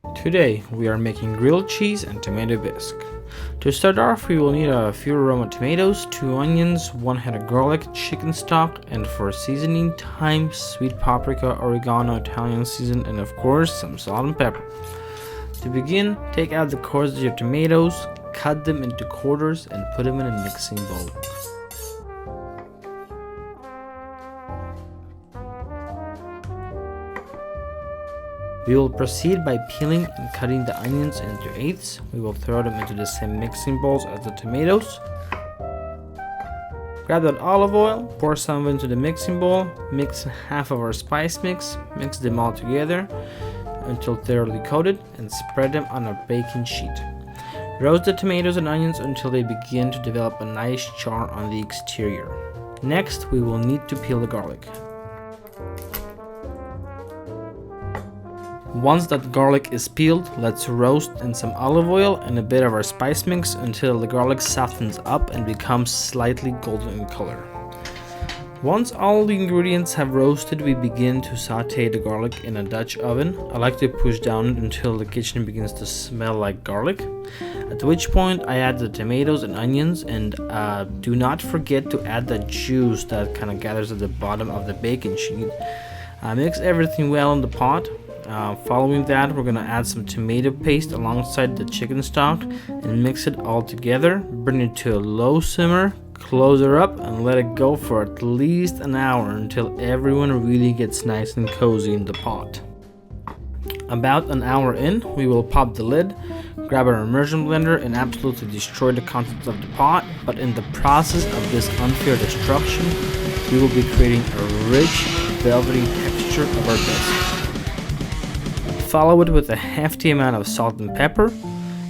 Today we are making grilled cheese and tomato bisque. To start off, we will need a few aroma tomatoes, 2 onions, 1 head of garlic, chicken stock, and for seasoning, thyme, sweet paprika, oregano, Italian season, and of course some salt and pepper. To begin, take out the cores of your tomatoes, cut them into quarters, and put them in a mixing bowl. We will proceed by peeling and cutting the onions into eighths. We will throw them into the same mixing bowls as the tomatoes. Grab that olive oil, pour some into the mixing bowl, mix half of our spice mix them all together until thoroughly coated, and spread them on a baking sheet. Roast the tomatoes and onions until they begin to develop a nice char on the exterior. Next, we will need to peel the garlic. Once that garlic is peeled, let's roast in some olive oil and a bit of our spice mix until the garlic softens up and becomes slightly golden in color. Once all the ingredients have roasted, we begin to saute the garlic in a Dutch oven. I like to push down until the kitchen begins to smell like garlic, at which point I add the tomatoes and onions, and do not forget to add the juice that kind of gathers at the bottom of the baking sheet. Mix everything well in the pot. Following that, we're going to add some tomato paste alongside the chicken stock and mix it all together. Bring it to a low simmer, close her up, and let it go for at least an hour until everyone really gets nice and cozy in the pot. About an hour in, we will pop the lid, grab our immersion blender, and absolutely destroy the contents of the pot. But in the process of this unfair destruction, we will be creating a rich, velvety texture of our bisque. Follow it with a hefty amount of salt and pepper,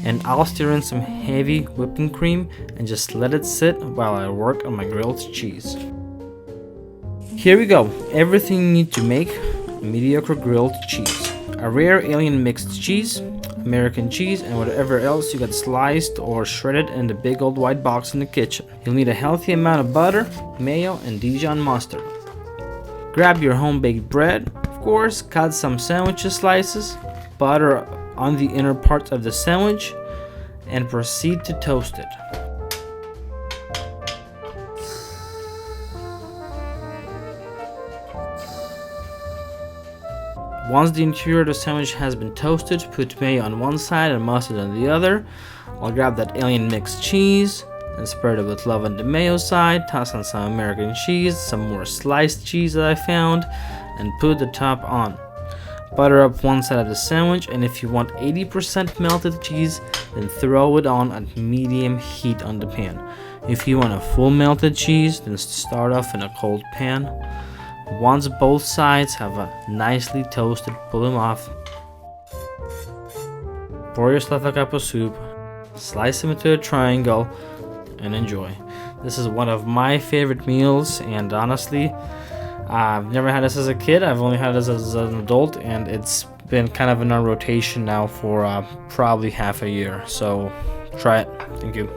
and I'll stir in some heavy whipping cream and just let it sit while I work on my grilled cheese. Here we go, everything you need to make a mediocre grilled cheese. A rare alien mixed cheese, American cheese, and whatever else you got sliced or shredded in the big old white box in the kitchen. You'll need a healthy amount of butter, mayo, and Dijon mustard. Grab your home-baked bread. Of course, cut some sandwich slices, butter on the inner part of the sandwich, and proceed to toast it. Once the interior of the sandwich has been toasted, put mayo on one side and mustard on the other. I'll grab that alien mixed cheese and spread it with love on the mayo side, toss on some American cheese, some more sliced cheese that I found, and put the top on. Butter up one side of the sandwich, and if you want 80% melted cheese, then throw it on at medium heat on the pan. If you want a full melted cheese, then start off in a cold pan. Once both sides have a nicely toasted, pull them off. Pour yourself a cup of soup, slice them into a triangle, and enjoy. This is one of my favorite meals, and honestly, I've never had this as a kid. I've only had this as an adult, and it's been kind of in our rotation now for probably half a year. So try it. Thank you.